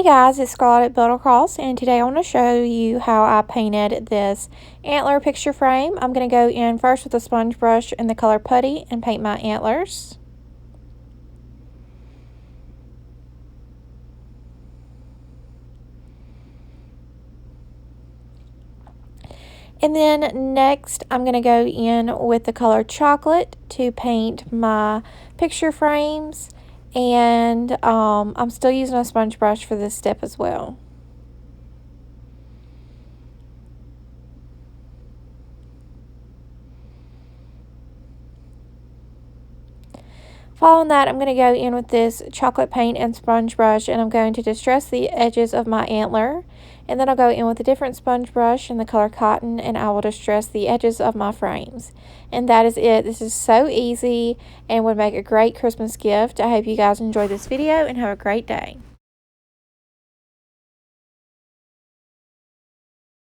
Guys, it's Scarlett Build-A-Cross, and today I want to show you how I painted this antler picture frame. I'm going to go in first with a sponge brush in the color putty and paint my antlers. And then next I'm going to go in with the color chocolate to paint my picture frames. And I'm still using a sponge brush for this step as well. Following that, I'm going to go in with this chocolate paint and sponge brush, and I'm going to distress the edges of my antler. And then I'll go in with a different sponge brush in the color cotton, and I will distress the edges of my frames. And that is it. This is so easy and would make a great Christmas gift. I hope you guys enjoyed this video and have a great day.